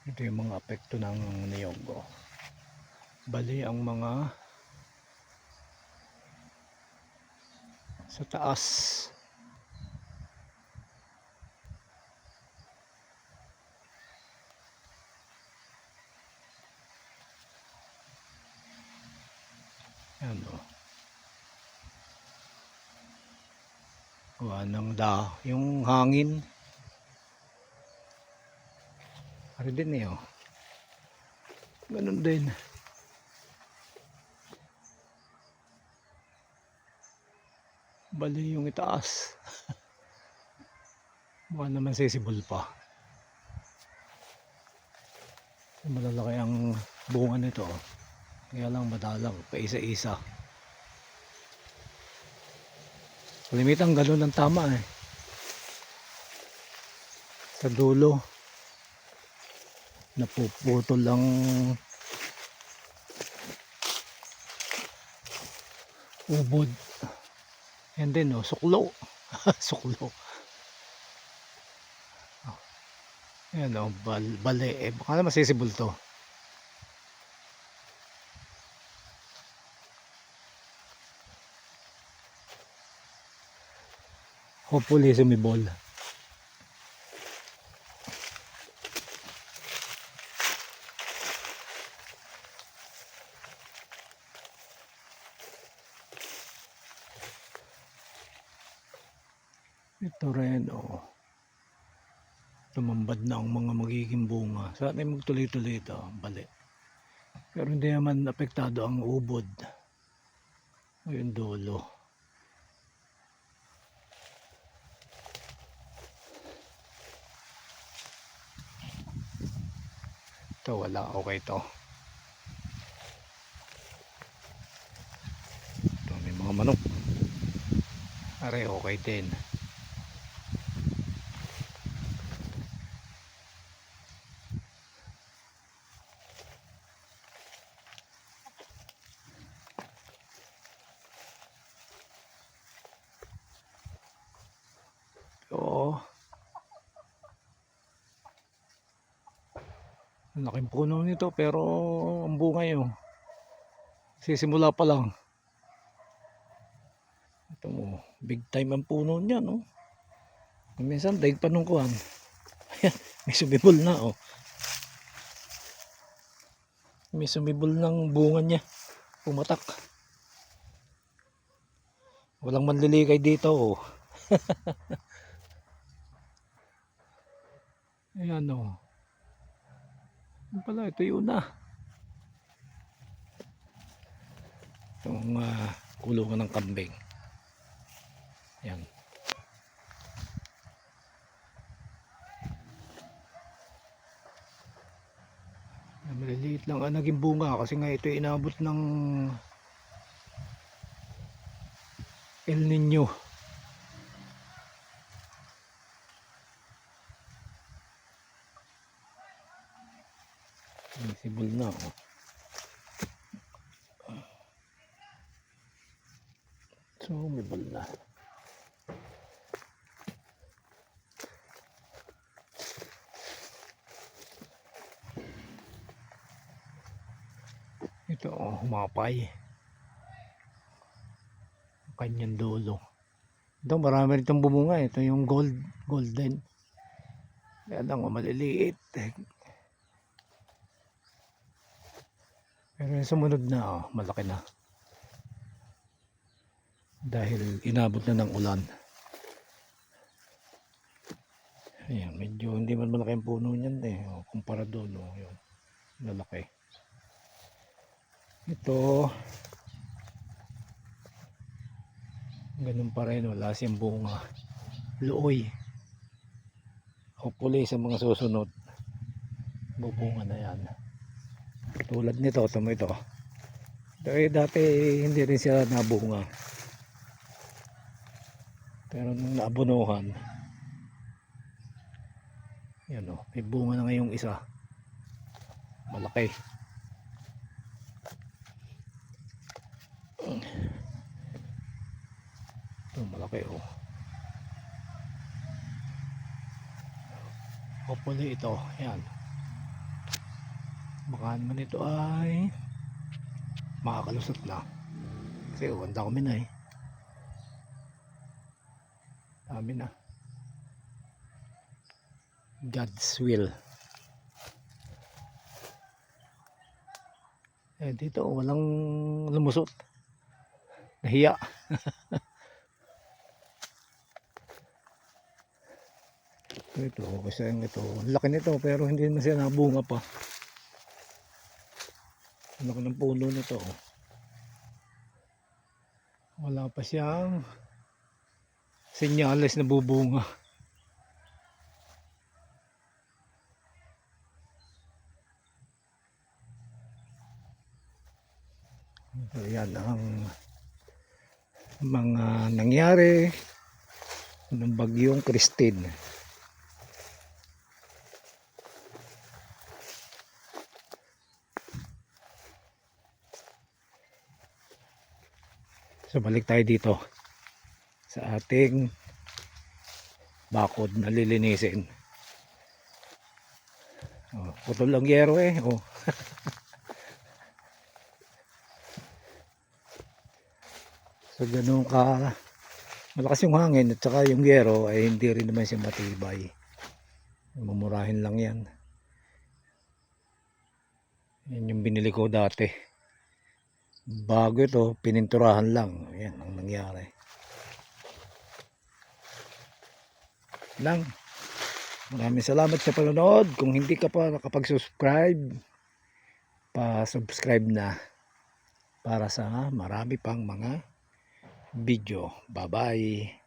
Ito yung mga apekto ng niyog. Bali ang mga sa taas. Yan o. Gawa ng yung hangin. Ari din eh o. Ganun din. Bali yung itaas. Mukha naman sisibol pa. Malalaki ang bunga nito. Kaya lang madalang pa isa-isa. Limitang ganun ang tama eh. Sa dulo napuputol lang ubod. Yan din oh, suklo. Suklo. Yan o, bali. Eh, baka naman sisibol to. Hopefully sumibol. Ito rin o. Tumambad na ang mga magiging bunga. Sana ay magtuloy-tuloy ito. Bali. Pero hindi naman apektado ang ubod. O yung dulo. Ito wala. Okay to. Ito may mga manok. Are okay din. Oo. Ang laking puno nito pero ang bunga yun. Sisimula pa lang. Ito mo, big time ang puno niya no. Minsan daig pa nung kuhan. May sumibol na oh. May sumibol ng bunga niya. Pumatak. Walang manlilikay dito oh. Ayan o. Ano pala, ito yun na. Itong kulungan ng kambing. Ayan. Maliliit lang ang naging bunga kasi nga ito inabot ng El Nino. Sibol na oh. Sumibol na. Ito oh, humapay. Kanyang dulo. Ito marami rin itong bumunga. Ito yung golden. Kaya lang oh, maliliit. Pero yung sumunod na oh, malaki na. Dahil inabot na ng ulan. Ayan, medyo hindi man malaki ang puno niyan eh. O, kumpara doon oh, yun. Malaki. Ito ganun pa rin, wala siyang bunga. Luoy. Hopefully sa mga susunod bubunga na yan. Tulad nito, tamo ito. Dati hindi rin siya nabunga. Pero nung naabunuhan, yan o, may bunga na ngayong isa. Malaki. Ito malaki o. Hopefully ito, yan. baka naman ito ay makakalusot na kasi ang dami na eh, dami na. God's will. Eh dito walang lumusot, nahiya. Ito kasi ito laki nito pero hindi na siya nabunga pa. Ang laki ng puno nito, wala pa siyang senyales na bubunga. So yan ang mga nangyari ng bagyong Christine. So balik tayo dito sa ating bakod na lilinisin. Oh, putol ang yero eh. Oh. So ganun ka malakas yung hangin at saka yung yero ay hindi rin naman siya matibay. Mumurahin lang yan. Yan yung binili ko dati. Bago ito, pininturahan lang. Yan ang nangyari. Lang. Maraming salamat sa panonood. Kung hindi ka pa nakapag-subscribe, pa-subscribe na para sa marami pang mga video. Bye-bye.